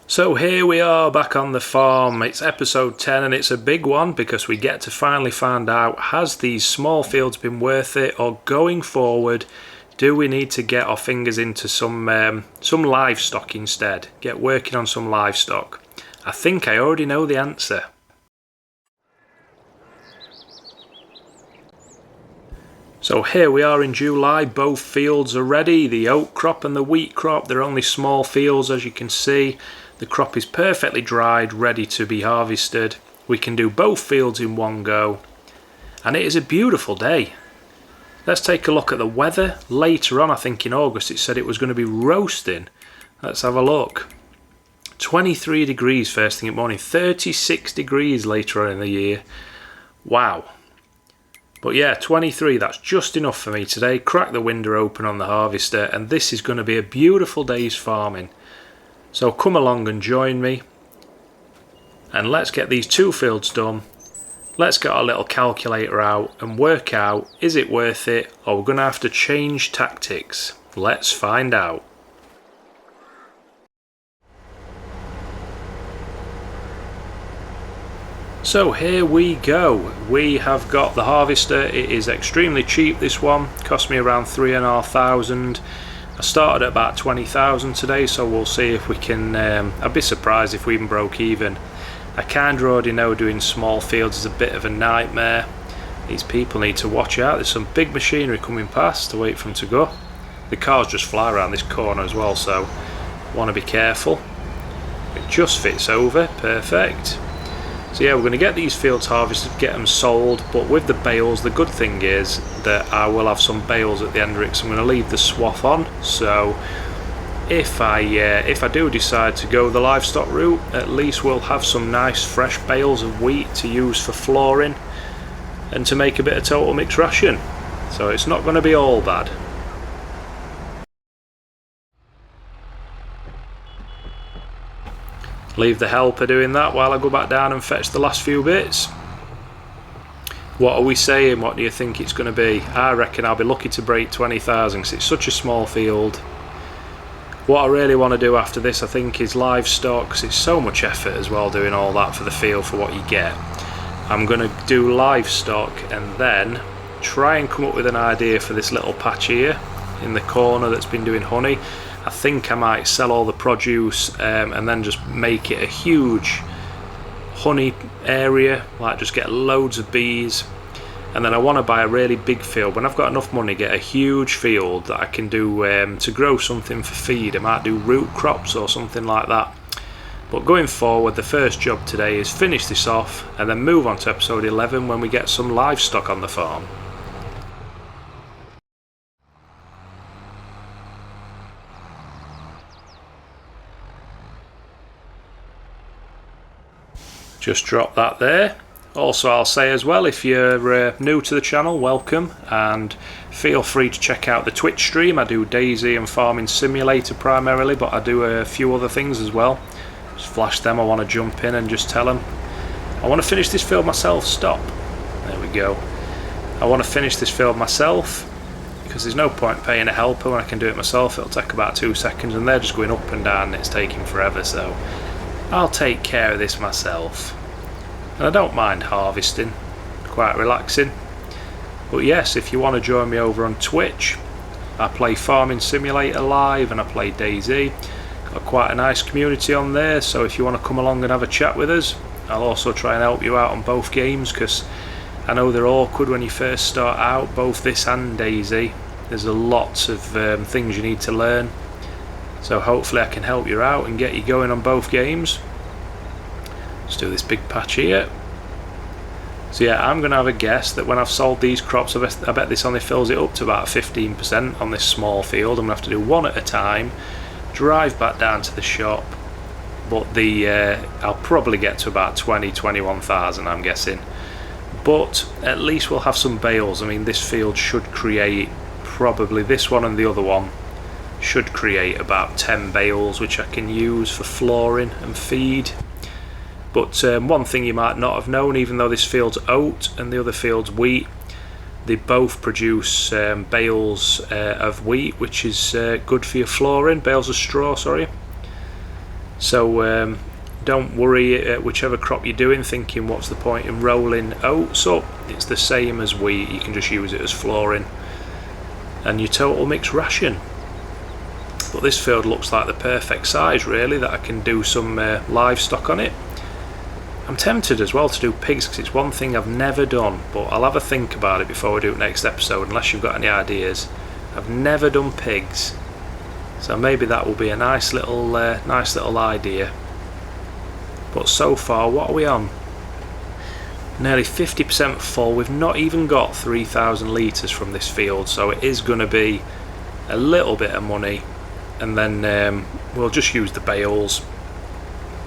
So here we are back on the farm. It's episode 10 and it's a big one because we get to finally find out, has these small fields been worth it, or going forward do we need to get our fingers into some livestock instead, get working on some livestock? I think I already know the answer. So here we are in July, both fields are ready, the oat crop and the wheat crop. They're only small fields, as you can see. The crop is perfectly dried, ready to be harvested. We can do both fields in one go. And it is a beautiful day. Let's take a look at the weather. Later on, I think in August, it said it was going to be roasting. Let's have a look. 23 degrees first thing in the morning, 36 degrees later on in the year. Wow. But yeah, 23, that's just enough for me today. Crack the window open on the harvester, and this is going to be a beautiful day's farming. So come along and join me, and let's get these two fields done. Let's get our little calculator out and work out, is it worth it, or we're going to have to change tactics. Let's find out. So here we go. We have got the harvester. It is extremely cheap, this one. Cost me around 3,500. I started at about 20,000 today, so we'll see if we can, I'd be surprised if we even broke even. I kind of already know doing small fields is a bit of a nightmare. These people need to watch out. There's some big machinery coming past to wait for them to go. The cars just fly around this corner as well, so want to be careful. It just fits over, perfect. So yeah, we're going to get these fields harvested, get them sold, but with the bales, the good thing is that I will have some bales at the end of it, so I'm going to leave the swath on. So if I do decide to go the livestock route, at least we'll have some nice fresh bales of wheat to use for flooring and to make a bit of total mixed ration. So it's not going to be all bad. Leave the helper doing that while I go back down and fetch the last few bits. What are we saying? What do you think it's going to be? I reckon I'll be lucky to break 20,000 because it's such a small field. What I really want to do after this, I think, is livestock, because it's so much effort as well doing all that for the field for what you get. I'm going to do livestock and then try and come up with an idea for this little patch here in the corner that's been doing honey. I think I might sell all the produce and then just make it a huge honey area, like just get loads of bees. And then I want to buy a really big field. When I've got enough money, get a huge field that I can do to grow something for feed. I might do root crops or something like that. But going forward, the first job today is finish this off and then move on to episode 11 when we get some livestock on the farm. Just drop that there. Also, I'll say as well, if you're new to the channel, welcome, and feel free to check out the Twitch stream. I do Daisy and Farming Simulator primarily, but I do a few other things as well. Just flash them. I want to jump in and just tell them I want to finish this field myself. Stop. There we go. I want to finish this field myself because there's no point paying a helper when I can do it myself. It'll take about 2 seconds and they're just going up and down and it's taking forever, so I'll take care of this myself. And I don't mind harvesting, quite relaxing. But yes, if you want to join me over on Twitch, I play Farming Simulator live and I play Daisy. Got quite a nice community on there, so if you want to come along and have a chat with us, I'll also try and help you out on both games, because I know they're awkward when you first start out, both this and Daisy. There's a lot of things you need to learn, so hopefully I can help you out and get you going on both games. Let's do this big patch here. So yeah, I'm going to have a guess that when I've sold these crops, I bet this only fills it up to about 15% on this small field. I'm going to have to do one at a time, drive back down to the shop, but I'll probably get to about 21,000, I'm guessing. But at least we'll have some bales. I mean, this field should create, probably this one and the other one, should create about 10 bales, which I can use for flooring and feed. But one thing you might not have known, even though this field's oat and the other field's wheat, they both produce bales of wheat, which is good for your flooring, bales of straw, sorry. So don't worry, whichever crop you're doing, thinking what's the point in rolling oats up. It's the same as wheat, you can just use it as flooring and your total mixed ration. But this field looks like the perfect size really, that I can do some livestock on it. I'm tempted as well to do pigs because it's one thing I've never done, but I'll have a think about it before we do it next episode, unless you've got any ideas. I've never done pigs, so maybe that will be a nice little idea. But so far, what are we on? Nearly 50% full. We've not even got 3,000 litres from this field, so it is going to be a little bit of money, and then we'll just use the bales,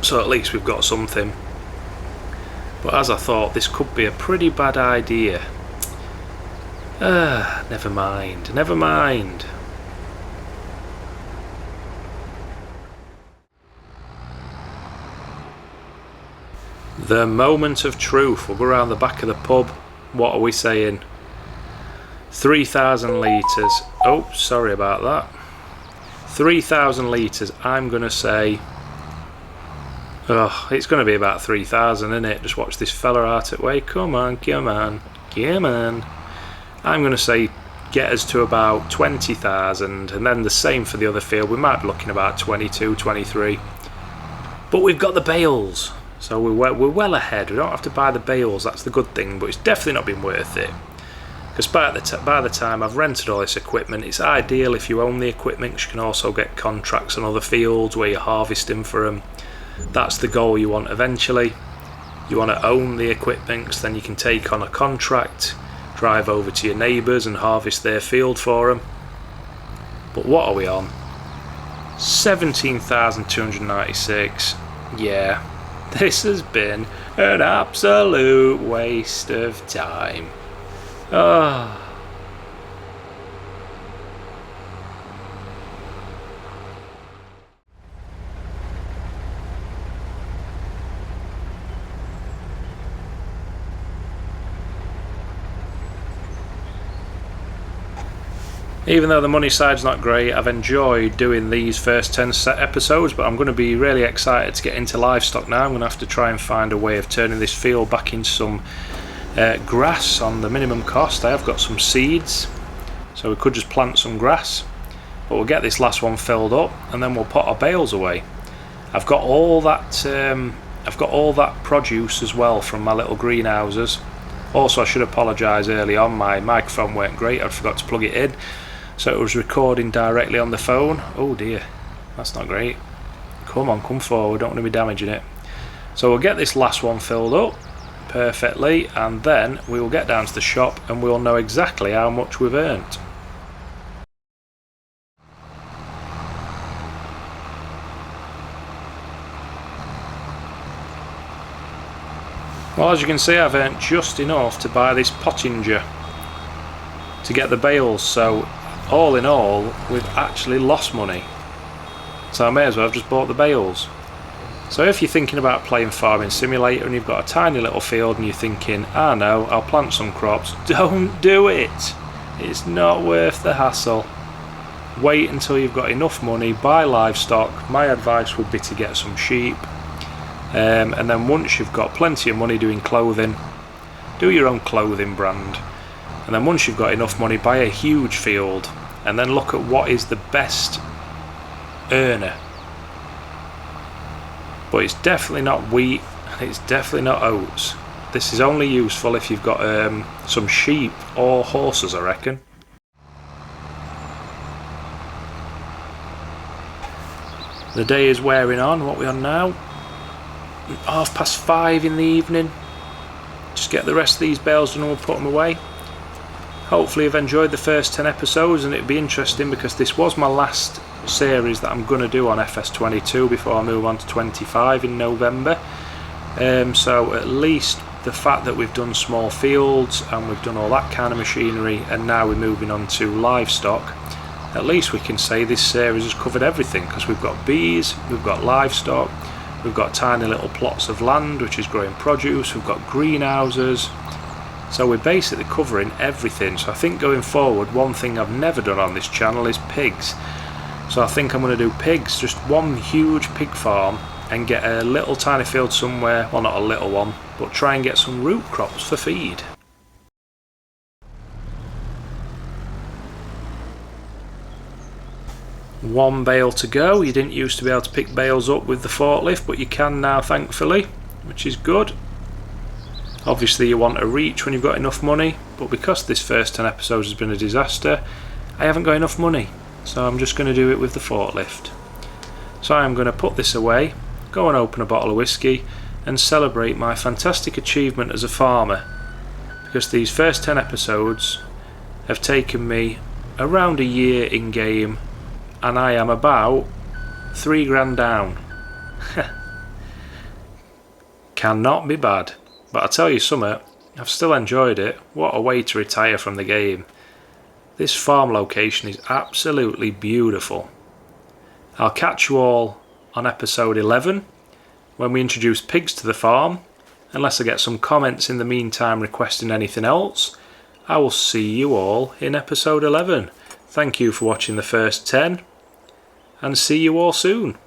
so at least we've got something. But as I thought, this could be a pretty bad idea. Never mind, never mind. The moment of truth. We'll go around the back of the pub. What are we saying? 3,000 litres. Oh, sorry about that. 3,000 litres. I'm going to say... Oh, it's going to be about 3,000, isn't it? Just watch this fella out at way. Come on, come on, come on. I'm going to say get us to about 20,000, and then the same for the other field. We might be looking about 22, 23. But we've got the bales, so we're well ahead. We don't have to buy the bales, that's the good thing, but it's definitely not been worth it. Because by the time I've rented all this equipment, it's ideal if you own the equipment, 'cause you can also get contracts on other fields where you're harvesting for them. That's the goal you want eventually. You want to own the equipment, because then you can take on a contract, drive over to your neighbours and harvest their field for them. But what are we on? 17,296. Yeah, this has been an absolute waste of time. Ah. Even though the money side's not great, I've enjoyed doing these first 10 episodes, but I'm going to be really excited to get into livestock now. I'm going to have to try and find a way of turning this field back into some grass on the minimum cost. I have got some seeds, so we could just plant some grass, but we'll get this last one filled up and then we'll put our bales away. I've got all that produce as well from my little greenhouses. Also, I should apologise early on, my microphone weren't great, I forgot to plug it in, so it was recording directly on the phone. Oh dear, that's not great. Come on, come forward, don't want to be damaging it. So we'll get this last one filled up perfectly, and then we will get down to the shop and we'll know exactly how much we've earned. Well, as you can see, I've earned just enough to buy this pottinger to get the bales, so all in all we've actually lost money, so I may as well have just bought the bales. So if you're thinking about playing Farming Simulator and you've got a tiny little field and you're thinking, ah no, I'll plant some crops, don't do it. It's not worth the hassle. Wait until you've got enough money, buy livestock. My advice would be to get some sheep, and then once you've got plenty of money doing clothing, do your own clothing brand, and then once you've got enough money, buy a huge field and then look at what is the best earner. But it's definitely not wheat and it's definitely not oats. This is only useful if you've got some sheep or horses, I reckon. The day is wearing on. What are we on now? 5:30 in the evening. Just get the rest of these bales done and we'll put them away. Hopefully you've enjoyed the first 10 episodes, and it'll be interesting because this was my last series that I'm going to do on FS22 before I move on to 25 in November. So at least the fact that we've done small fields and we've done all that kind of machinery, and now we're moving on to livestock, at least we can say this series has covered everything, because we've got bees, we've got livestock, we've got tiny little plots of land which is growing produce, we've got greenhouses, so we're basically covering everything. So I think going forward, one thing I've never done on this channel is pigs. So I think I'm going to do pigs, just one huge pig farm, and get a little tiny field somewhere, well not a little one, but try and get some root crops for feed. One bale to go. You didn't used to be able to pick bales up with the forklift, but you can now thankfully, which is good. Obviously you want a reach when you've got enough money, but because this first 10 episodes has been a disaster, I haven't got enough money, so I'm just going to do it with the forklift. So I'm going to put this away, go and open a bottle of whiskey, and celebrate my fantastic achievement as a farmer, because these first 10 episodes have taken me around a year in game, and I am about 3 grand down. Cannot be bad. But I tell you something, I've still enjoyed it. What a way to retire from the game. This farm location is absolutely beautiful. I'll catch you all on episode 11 when we introduce pigs to the farm. Unless I get some comments in the meantime requesting anything else, I will see you all in episode 11. Thank you for watching the first 10, and see you all soon.